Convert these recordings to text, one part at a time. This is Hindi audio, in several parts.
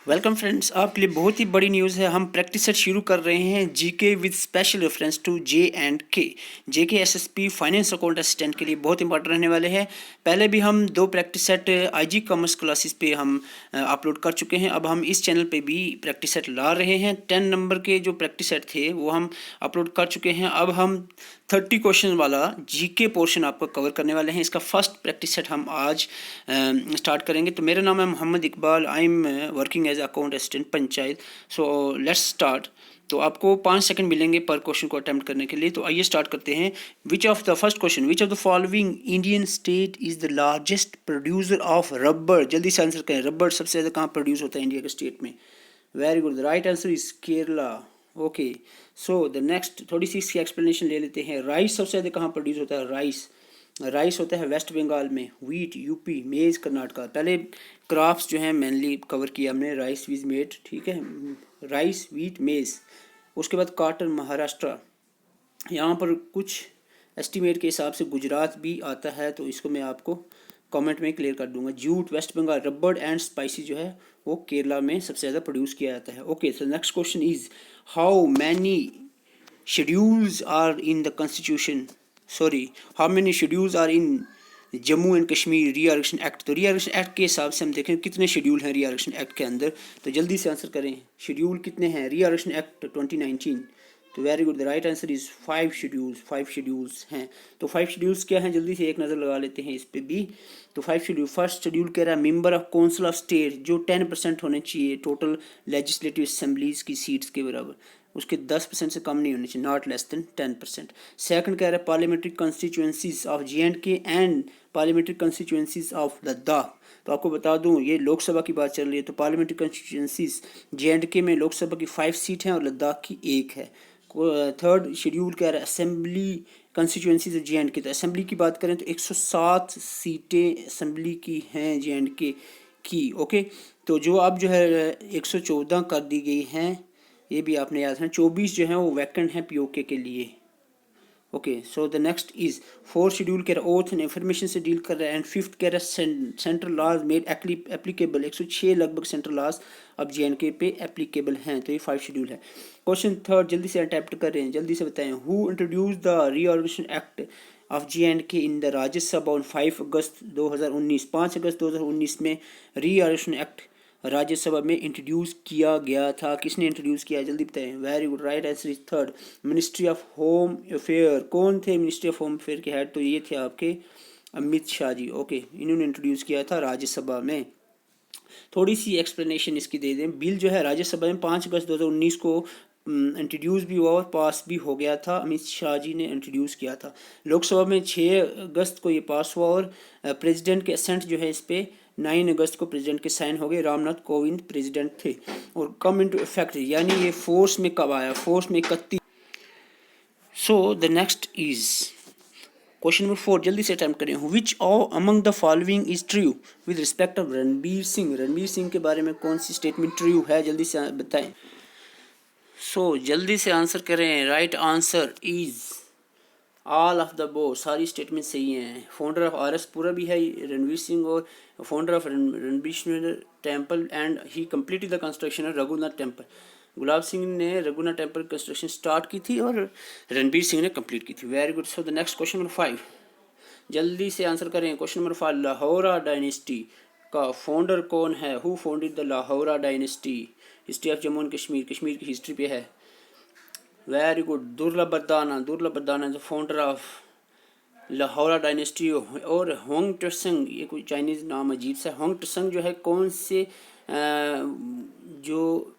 वेलकम फ्रेंड्स, आपके लिए बहुत ही बड़ी न्यूज़ है। हम प्रैक्टिस सेट शुरू कर रहे हैं GK with special reference to J K SSP finance account assistant के लिए बहुत इंपॉर्टेंट रहने वाले हैं। पहले भी हम 2 practice set IG commerce classes पे हम अपलोड कर चुके हैं। अब हम इस चैनल पे भी प्रैक्टिस सेट ला रहे हैं। 10 नंबर के जो प्रैक्टिस सेट थे वो हम अपलोड कर चुके हैं। अब हम 30 क्वेश्चन वाला जीके पोर्शन आपको कवर करने वाले हैं। इसका फर्स्ट प्रैक्टिस सेट हम आज स्टार्ट करेंगे। तो मेरा नाम है Mohammad Iqbal, I am working as account assistant panchayat. So let's start. तो आपको 5 सेकंड मिलेंगे पर क्वेश्चन को अटेम्प्ट करने के लिए। तो आइए स्टार्ट करते हैं। Which of the first question, which of the following Indian state is the largest producer of rubber? जल्दी से आंसर करें। रबर सबसे ज़्यादा कहाँ प्रोड्यूस होता है इंडिया के स्टेट में? Very good, the right answer is Kerala. Okay, so the next थोड़ी सी इसकी एक्सप्लेनेशन ले लेते हैं। राइस सबसे ज़्यादा कहाँ प्रोड्यूस होता है? राइस होता है वेस्ट बंगाल में, व्हीट यूपी, मेज़ कर्नाटका। पहले क्रॉप्स जो हैं मेनली कवर किया हमने, राइस वीज मेट, ठीक है, राइस व्हीट मेज़। उसके बाद कॉटन महाराष्ट्र। यहाँ पर कुछ एस्टीमेट के हिसाब से गुजरात भी आता है, तो इसको मैं आपको कमेंट में क्लियर कर दूंगा। Jute West Bengal, rubber and spicy जो है वो केरला में सबसे ज़्यादा प्रोड्यूस किया जाता है। Okay, so next question is how many schedules are in the constitution, sorry, how many schedules are in Jammu and Kashmir reorganisation act? तो रीआरक्षण एक्ट के हिसाब से हम देखें कितने शेड्यूल हैं रीआरक्षण एक्ट के अंदर। तो जल्दी से आंसर करें, शेड्यूल कितने हैं रीआरक्षण एक्ट 2019? तो very good, the right answer is 5 schedules. 5 schedules हैं। तो 5 शेड्यूल्स क्या हैं, जल्दी से एक नज़र लगा लेते हैं इस पे भी। तो 5 शेड्यूल, फर्स्ट शेड्यूल कह रहा है member of council of state जो 10% होने चाहिए टोटल लेजिस्लेटिव असेंबलीज की सीट्स के बराबर, उसके 10% से कम नहीं होने चाहिए, नॉट लेस देन 10%। सेकंड कह रहा है parliamentary constituencies of JNK and parliamentary constituencies of Ladakh. तो आपको बता दूं ये लोकसभा की बात चल रही है, तो पार्लियामेंट्री कंस्टिट्यूएंसीज JNK में लोकसभा की 5 सीट हैं और लद्दाख की 1 है। थर्ड शेड्यूल कह रहा है असेंबली कंस्टिट्यूएंसीज JNK। तो असेंबली की बात करें तो 107 सीटें असेंबली की हैं JNK की। ओके, तो जो अब जो है 114 कर दी गई हैं, ये भी आपने याद है। 24 जो है वो वैकेंट हैं POK के लिए। Okay, so the next is fourth schedule कह रहा है ओथ एंड इंफॉर्मेशन से डील कर रहा है। एंड फिफ्थ कह रहा है सेंट्रल लॉज मेड एप्लीकेबल, 106 लगभग सेंट्रल लॉज अब JNK पे एप्लीकेबल हैं। तो ये 5 शेड्यूल है। क्वेश्चन थर्ड जल्दी से अटेम्प्ट कर रहे हैं, जल्दी से बताएं। Who introduce the reorganisation act of JNK in the Rajya Sabha on 5 अगस्त 2019? 5 अगस्त 2019 में रीऑर्गेनाइजेशन एक्ट राज्यसभा में इंट्रोड्यूस किया गया था। किसने इंट्रोड्यूस किया, जल्दी बताएं। Very good, right answer is third, ministry of home affair. कौन थे मिनिस्ट्री ऑफ होम अफेयर के हेड? तो ये थे आपके अमित शाह जी। ओके, इन्होंने इंट्रोड्यूस किया था राज्यसभा में। थोड़ी सी एक्सप्लेनेशन इसकी दे दें। बिल जो है राज्यसभा में 5 अगस्त 2019 को इंट्रोड्यूस भी हुआ और पास भी हो गया था। अमित शाह जी ने इंट्रोड्यूस किया था। लोकसभा में 6 अगस्त को ये पास हुआ और प्रेसिडेंट के असेंट जो है इस पर 9 अगस्त को प्रेसिडेंट के साइन हो गए। रामनाथ कोविंद प्रेसिडेंट थे। और कम इनटू इफेक्ट यानी ये फोर्स में कब आया? फोर्स में 31। सो the next is question number 4, जल्दी से अटेम्प्ट करें। विच among the following is true with respect of Ranbir Singh? Ranbir Singh के बारे में कौन सी स्टेटमेंट ट्रू है, जल्दी से बताएं। सो जल्दी से आंसर करें। Right answer is all of the बो, सारी स्टेटमेंट सही हैं। फाउंडर ऑफ RS पूरा भी है रणवीर सिंह, और founder of Ranbir temple and he completed the construction of Raghunath temple. Gulab Singh ने रघुनाथ टेम्पल कंस्ट्रक्शन स्टार्ट की थी और रणबीर सिंह ने कंप्लीट की थी। Very good. So the next question number 5, जल्दी से आंसर करें। क्वेश्चन नंबर 5, लाहौरा डायनेस्टी का फाउंडर कौन है? Who founded the Lohara dynasty? History of Jammu and Kashmir, Kashmir की हिस्ट्री पे है। Very good, Durlabh Vardhana the founder of Lohara dynasty. और होंग टसंग, ये कोई चाइनीज़ नाम अजीब सा। होंग टसंग जो है कौन से जो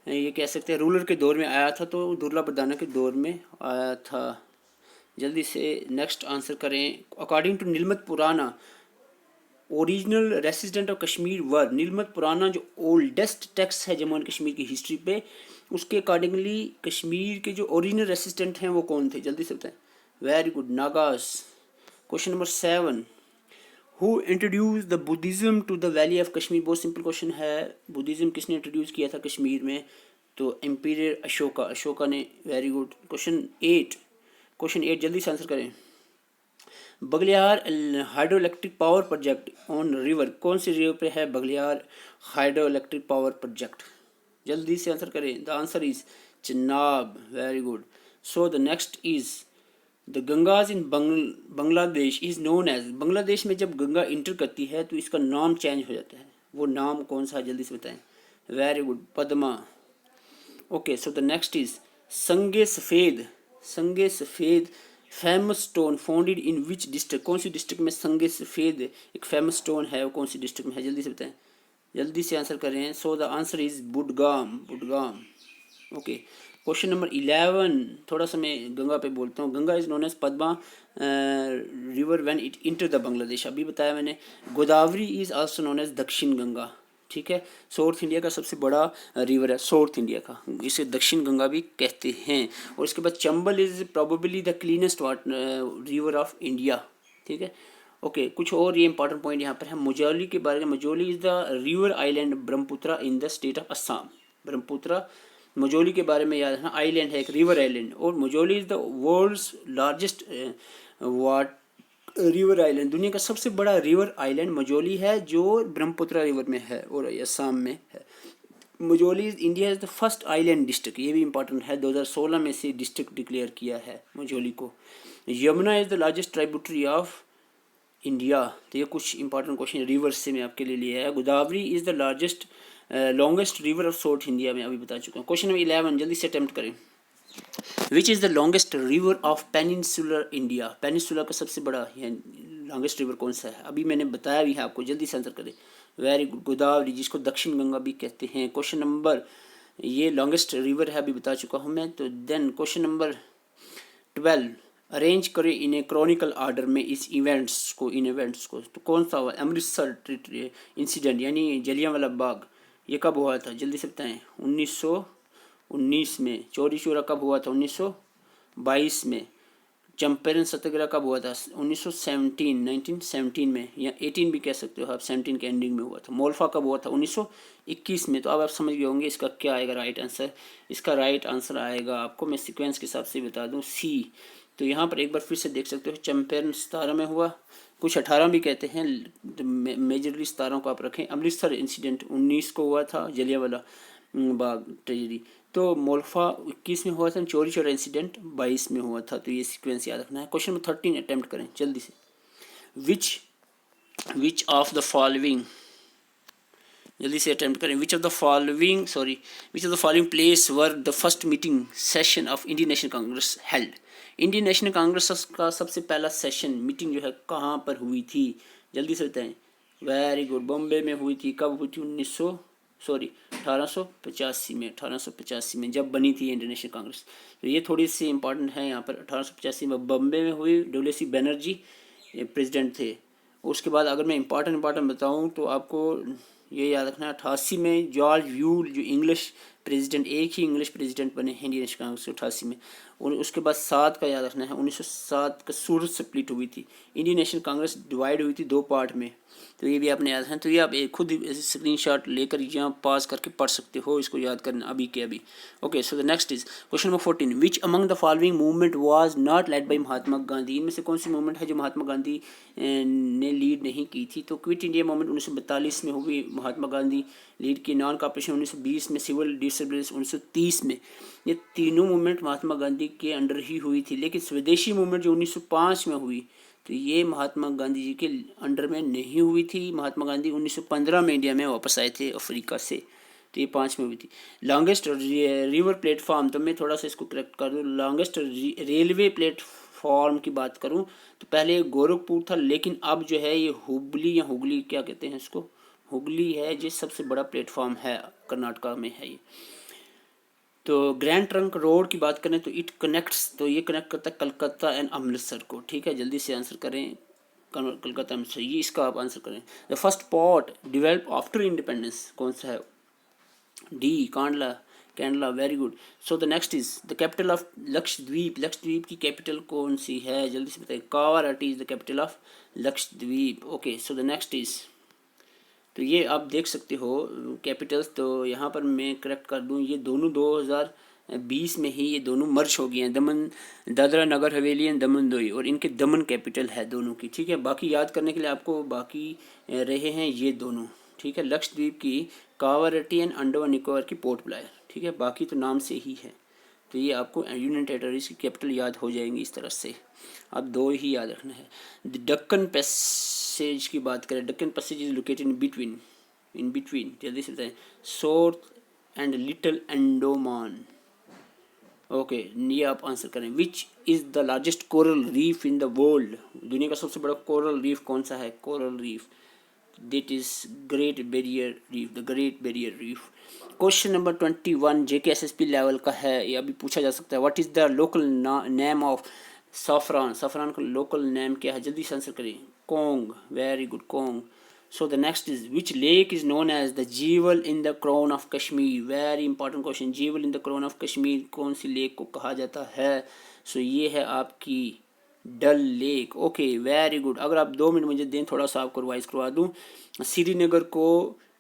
ये कह सकते हैं रूलर के दौर में आया था? तो दुर्लभ बरदाना के दौर में आया था। जल्दी से नेक्स्ट आंसर करें। अकॉर्डिंग टू नीलमत पुराना ओरिजिनल रेसिडेंट ऑफ कश्मीर वर, नीलमत पुराना जो ओल्डेस्ट टेक्स्ट है जम्मू एंड कश्मीर की हिस्ट्री पे, उसके अकॉर्डिंगली कश्मीर के जो ओरिजिनल रेसिडेंट हैं वो कौन थे? जल्दी से बताएं। वेरी गुड, नागास। Question number 7, who introduce the Buddhism to the valley of Kashmir? बहुत सिंपल क्वेश्चन है। बुद्धिज़्म किसने इंट्रोड्यूस किया था कश्मीर में? तो एम्पीरियर अशोका ने। Very good. क्वेश्चन 8 जल्दी से आंसर करें। Baglihar hydro electric power project on river, कौन सी रिवर पे है Baglihar hydro electric power project? जल्दी से आंसर करें। The answer is Chenab, very good. So the next is the Ganges in Bangladesh is known as, Bangladesh में जब गंगा इंटर करती है तो इसका नाम चेंज हो जाता है, वो नाम कौन सा है जल्दी से बताएं। Very good, Padma. Okay, so the next is संगे सफ़ेद, संगे सफ़ेद famous stone founded in which district, कौन सी डिस्ट्रिक्ट में संगे सफ़ेद एक फेमस स्टोन है, वो कौन सी डिस्ट्रिक्ट में है जल्दी से बताएं, जल्दी से आंसर करें। So the answer is Budgam, Budgam. Okay, question number 11, थोड़ा सा मैं गंगा पे बोलता हूँ। Ganga is known as Padma river when it enter the Bangladesh, अभी बताया मैंने। Godavari is also known as Dakshin Ganga, ठीक है। साउथ इंडिया का सबसे बड़ा रिवर है साउथ इंडिया का, इसे दक्षिण गंगा भी कहते हैं। और इसके बाद Chambal is probably the cleanest water river of India, ठीक है। ओके, कुछ और ये इंपॉर्टेंट पॉइंट यहाँ पर है मजौली के बारे में। Majuli is the river island Brahmaputra in the state of Assam, Brahmaputra Majuli के बारे में याद रखना, आइलैंड है एक रिवर आइलैंड। और Majuli is the world's largest what river island, दुनिया का सबसे बड़ा रिवर आइलैंड मजौली है जो ब्रह्मपुत्रा रिवर में है और असम में है। Majuli is India is the first island district, ये भी इंपॉर्टेंट है, 2016 में से डिस्ट्रिक्ट डिक्लेयर किया है मजौली को। Yamuna is the largest tributary of India, तो ये कुछ इंपॉर्टेंट क्वेश्चन रिवर्स से मैं आपके लिए लिया है। Godavari is the largest longest river of south India में अभी बता चुका हूँ। क्वेश्चन नंबर 11 जल्दी से अटेम्प्ट करें। Which is the longest river of peninsular India, peninsula का सबसे बड़ा लॉन्गेस्ट रिवर कौन सा है, अभी मैंने बताया भी है आपको, जल्दी से आंसर करें। वेरी गुड, गोदावरी, जिसको दक्षिण गंगा भी कहते हैं। क्वेश्चन नंबर, ये लॉन्गेस्ट रिवर है अभी बता चुका हूँ मैं। तो देन क्वेश्चन नंबर 12, अरेंज करें इन ए क्रॉनिकल आर्डर में इस इवेंट्स को, इन इवेंट्स को। तो कौन सा हुआ अमृतसर इंसिडेंट यानी जलियांवाला बाग, ये कब हुआ था जल्दी से बताएं। 1919 में। चौरी चौरा कब हुआ था 1922 में। चंपारण सत्याग्रह कब हुआ था 1917 में, या 18 भी कह सकते हो आप, 17 के एंडिंग में हुआ था। मोल्फा कब हुआ था 1921 में। तो अब आप समझ गए होंगे इसका क्या आएगा राइट आंसर। इसका राइट आंसर आएगा, आपको मैं सीक्वेंस के हिसाब से बता दूं, सी। तो यहाँ पर एक बार फिर से देख सकते हो, चंपारण 17 में हुआ, कुछ 18 भी कहते हैं, मेजरली 17 को आप रखें। अमृतसर इंसिडेंट 19 को हुआ था, जलियांवाला बाग ट्रेजेडी। तो मोल्फा 21 में हुआ था, चौरी चौरा इंसिडेंट 22 में हुआ था। तो ये सीक्वेंस याद रखना है। क्वेश्चन नंबर 13 अटेम्प्ट करें जल्दी से। विच ऑफ द फॉलोइंग, जल्दी से अटेम्प्ट करें। Which of the following place were the first meeting session of Indian national Congress held, Indian national Congress का सबसे पहला सेशन मीटिंग जो है कहाँ पर हुई थी जल्दी से बताएं। वेरी गुड, बॉम्बे में हुई थी। कब हुई थी 1885 में जब बनी थी इंडियन नेशनल कांग्रेस। तो ये थोड़ी सी इंपॉर्टेंट है यहाँ पर। 1885 में बॉम्बे में हुई, डब्ल्यू.सी. बनर्जी प्रेसिडेंट थे। उसके बाद अगर मैं इंपॉर्टेंट बताऊँ तो आपको ये याद रखना है 88 में जॉर्ज व्यूल जो इंग्लिश प्रेसिडेंट, एक ही इंग्लिश प्रेसिडेंट बने हैं इंडियन नेशनल कांग्रेस 88 में। और उसके बाद 7 का याद रखना है, 1907 का सूरत स्प्लिट हुई थी। इंडियन नेशनल कांग्रेस डिवाइड हुई थी 2 पार्ट में, तो ये भी आपने याद है। तो ये आप खुद स्क्रीनशॉट लेकर यहाँ पास करके पढ़ सकते हो, इसको याद करना अभी के अभी। Okay, so the next is question number 14, which among the following movement was not led by Mahatma Gandhi, इनमें से कौन सी मूवमेंट है जो महात्मा गांधी ने लीड नहीं की थी। तो क्विट इंडिया मूवमेंट 1942 में हुई, महात्मा गांधी लीड की। नॉन कॉपरेशन 1920 में, सिविल डिसोबीडियंस 1930 में। ये तीनों मूवमेंट महात्मा गांधी के अंडर ही हुई थी। लेकिन स्वदेशी मूवमेंट जो 1905 में हुई, तो ये महात्मा गांधी जी के अंडर में नहीं हुई थी। महात्मा गांधी 1915 में इंडिया में वापस आए थे अफ्रीका से, तो ये 5 में हुई थी। लॉन्गेस्ट रिवर प्लेटफॉर्म, तो मैं थोड़ा सा इसको करेक्ट कर दूँ। लॉन्गेस्ट रेलवे प्लेटफॉर्म की बात करूँ तो पहले गोरखपुर था, लेकिन अब जो है ये हुबली या हुगली क्या कहते हैं इसको, हुगली है, जो सबसे बड़ा प्लेटफॉर्म है कर्नाटका में है ये। तो ग्रैंड ट्रंक रोड की बात करें तो इट कनेक्ट्स, तो ये कनेक्ट करता है कलकत्ता एंड अमृतसर को, ठीक है। जल्दी से आंसर करें, कलकत्ता अमृतसर, ये इसका आप आंसर करें। The first port develop after independence कौन सा है, D Kandla, very good. So the next is the capital of Lakshadweep, Lakshadweep की कैपिटल कौन सी है जल्दी से बताइए। Kavaratti is the capital of Lakshadweep. Okay, so the next is, तो ये आप देख सकते हो कैपिटल्स। तो यहाँ पर मैं करेक्ट कर दूँ, ये दोनों 1920 में ही ये दोनों मर्ज हो गए हैं, दमन दादरा नगर हवेली एंड दमन दोई, और इनके दमन कैपिटल है दोनों की, ठीक है। बाकी याद करने के लिए आपको बाकी रहे हैं ये दोनों, ठीक है। लक्षद्वीप की कावारटी एंड अंडमान निकोबार की पोर्ट ब्लेयर, ठीक है। बाकी तो नाम से ही है, तो ये आपको यूनियन टेरिटरीज की कैपिटल याद हो जाएंगी इस तरह से। अब दो ही याद रखना है। डक्कन पैसेज की बात करें, Deccan passage is located in between जल्दी से बताएं, south and little Andaman. Okay, ये आप आंसर करें। Which is the largest coral reef in the world, दुनिया का सबसे बड़ा कोरल रीफ कौन सा है? Coral reef, that is great barrier reef, the great barrier reef. Question number 21 JKSSP level का है, ये अभी पूछा जा सकता है। What is the local name of सफ़रान, सफ़रान का लोकल नेम क्या है? जल्दी से आंसर करें। Kong, very good, Kong. So the next is, which lake is known as the jewel in the crown of Kashmir? Very important question. jewel in the crown of Kashmir कौन सी लेक को कहा जाता है? So ये है आपकी डल लेक। Okay, very good. अगर आप 2 मिनट मुझे दें, थोड़ा सा आपको रिवाइज करवा दूँ। श्रीनगर को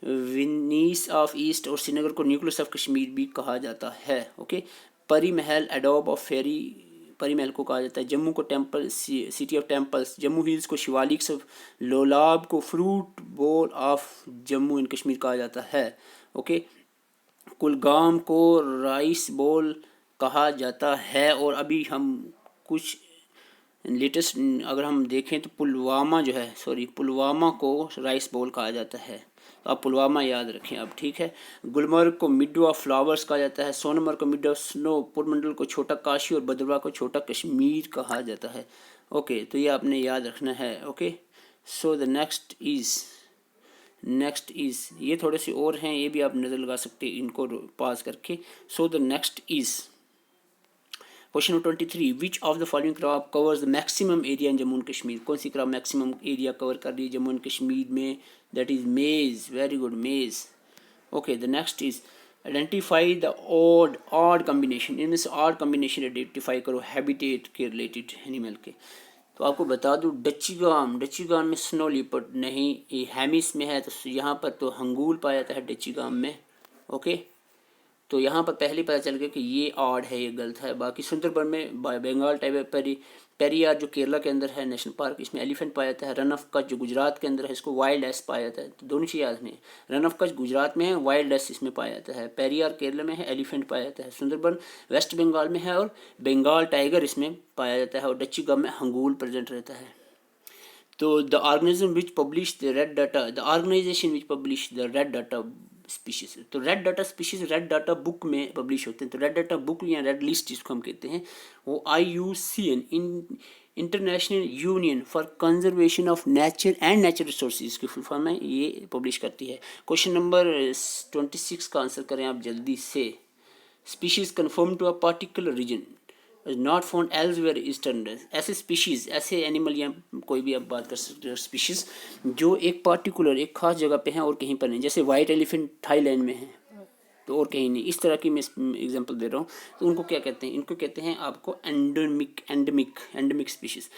विनीस ऑफ ईस्ट और श्रीनगर को न्यूक्लियस ऑफ कश्मीर भी कहा जाता है। ओके, परी महल एडोब ऑफ फेरी, परी महल को कहा जाता है। जम्मू को temple, city of temples. Jammu hills को शिवालिक्स ऑफ, लोलाब को fruit bowl of Jammu and Kashmir कहा जाता है। ओके, कुलगाम को राइस बोल कहा जाता है। और अभी हम कुछ लेटेस्ट अगर हम देखें तो पुलवामा जो है, पुलवामा को राइस बोल कहा जाता है। तो आप पुलवामा याद रखें आप, ठीक है। गुलमर्ग को मिडो ऑफ फ्लावर्स कहा जाता है। सोनमर्ग को मिडो ऑफ स्नो, पुरमंडल को छोटा काशी और भद्रवाह को छोटा कश्मीर कहा जाता है। ओके, तो ये आपने याद रखना है। Okay, so the next is ये थोड़े से और हैं, ये भी आप नज़र लगा सकते हैं इनको पास करके। सो the next is question number 23, which of the following crop covers the maximum area in Jammu and Kashmir? कौन सी क्रॉप मैक्सिमम एरिया कवर कर रही है जम्मू एंड कश्मीर में? दैट इज मेज, वेरी गुड, मेज। Okay, the next is identify the odd combination, इनमें से ऑड कॉम्बिनेशन आइडेंटिफाई करो हैबिटेट के रिलेटेड एनिमल के। तो आपको बता दूँ, डच्चीगाम में स्नो लिपर्ड नहीं, ये हैमिस में है, तो यहाँ पर तो हंगूल पाया जाता है डच्चीगाम में। ओके, तो यहाँ पर पहले पता चल गया कि ये ऑड है, ये गलत है। बाकी सुंदरबन में बंगाल टाइगर, पेरियार जो केरला के अंदर है नेशनल पार्क, इसमें एलिफेंट पाया जाता है। रन ऑफ कच्छ जो गुजरात के अंदर है, इसको वाइल्ड एस पाया जाता है। तो दोनों चीज़ याद नहीं, रन ऑफ कच्छ गुजरात में है, वाइल्ड एस इसमें पाया जाता है। पेरियार केरला में है, एलिफेंट पाया जाता है। सुंदरबन वेस्ट बंगाल में है और बंगाल टाइगर इसमें पाया जाता है। और डच्चीगाम में हंगूल प्रेजेंट रहता है। तो the organism which publish the red data, the organisation which publish the red data species, तो red data species red data book में पब्लिश होते हैं। तो रेड डाटा बुक या रेड लिस्ट जिसको हम कहते हैं, वो IUCN International Union for Conservation of Nature and Natural Resources की फुल फॉर्म है, ये पब्लिश करती है। क्वेश्चन नंबर 26 का आंसर करें आप जल्दी से। Species confirm to a particular region not found elsewhere eastern, ऐसे स्पीशीज़, ऐसे एनिमल या कोई भी आप बात कर सकते हो स्पीशीज़ जो एक पार्टिकुलर एक खास जगह पे हैं और कहीं पर नहीं। जैसे वाइट एलिफेंट थाईलैंड में है तो और कहीं नहीं, इस तरह की मैं एग्जांपल दे रहा हूँ। तो उनको क्या कहते हैं? इनको कहते हैं आपको endemic species.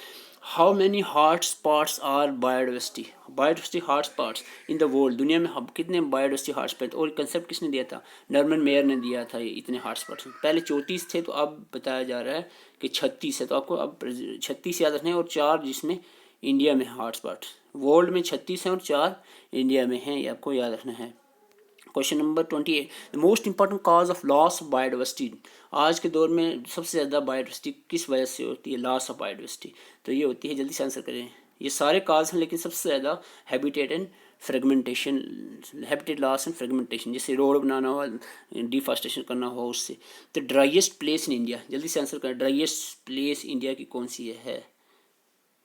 How many hot spots are biodiversity hot spots in the world, दुनिया में कितने बायोडाइवर्सिटी हॉट स्पॉट? और कंसेप्ट किसने दिया था? नॉर्मन मेयर ने दिया था। ये इतने हॉट स्पॉट्स पहले 34 थे, तो अब बताया जा रहा है कि 36 है। तो आपको अब 36 याद रखने हैं और 4 जिसमें इंडिया में हॉट स्पॉट। वर्ल्ड में 36 हैं और 4 इंडिया में हैं, ये आपको याद रखना है। Question number 28, the most important cause of loss of biodiversity, आज के दौर में सबसे ज़्यादा बायोडाइवर्सिटी किस वजह से होती है? लॉस ऑफ बायोडाइवर्सिटी, तो ये होती है, जल्दी से आंसर करें। ये सारे काज हैं लेकिन सबसे ज़्यादा habitat and fragmentation, habitat loss and fragmentation, जैसे रोड बनाना हो, डिफॉरेस्टेशन करना हो उससे। तो ड्राइएस्ट प्लेस इन इंडिया, जल्दी से आंसर करें, ड्राइएस्ट प्लेस इंडिया की कौन सी है?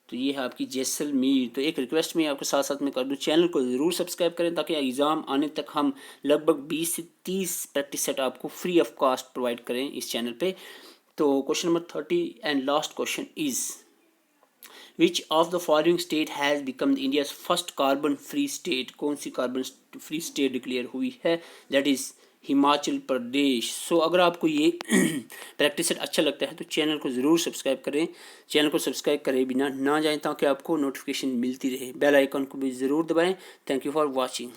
तो ये है आपकी जैसलमेर। तो एक रिक्वेस्ट मैं आपके साथ साथ में कर दूं, चैनल को ज़रूर सब्सक्राइब करें ताकि एग्ज़ाम आने तक हम लगभग 20 से 30 प्रैक्टिस सेट आपको फ्री ऑफ कॉस्ट प्रोवाइड करें इस चैनल पे। तो question number 30 and last question is, which of the following state has become India's first carbon free state? कौन सी कार्बन फ्री स्टेट डिक्लेयर हुई है? That is Himachal Pradesh. सो अगर आपको ये प्रैक्टिस सेट अच्छा लगता है तो चैनल को ज़रूर सब्सक्राइब करें। चैनल को सब्सक्राइब करे बिना ना जाएं ताकि आपको नोटिफिकेशन मिलती रहे। बेल आइकन को भी ज़रूर दबाएं। Thank you for watching.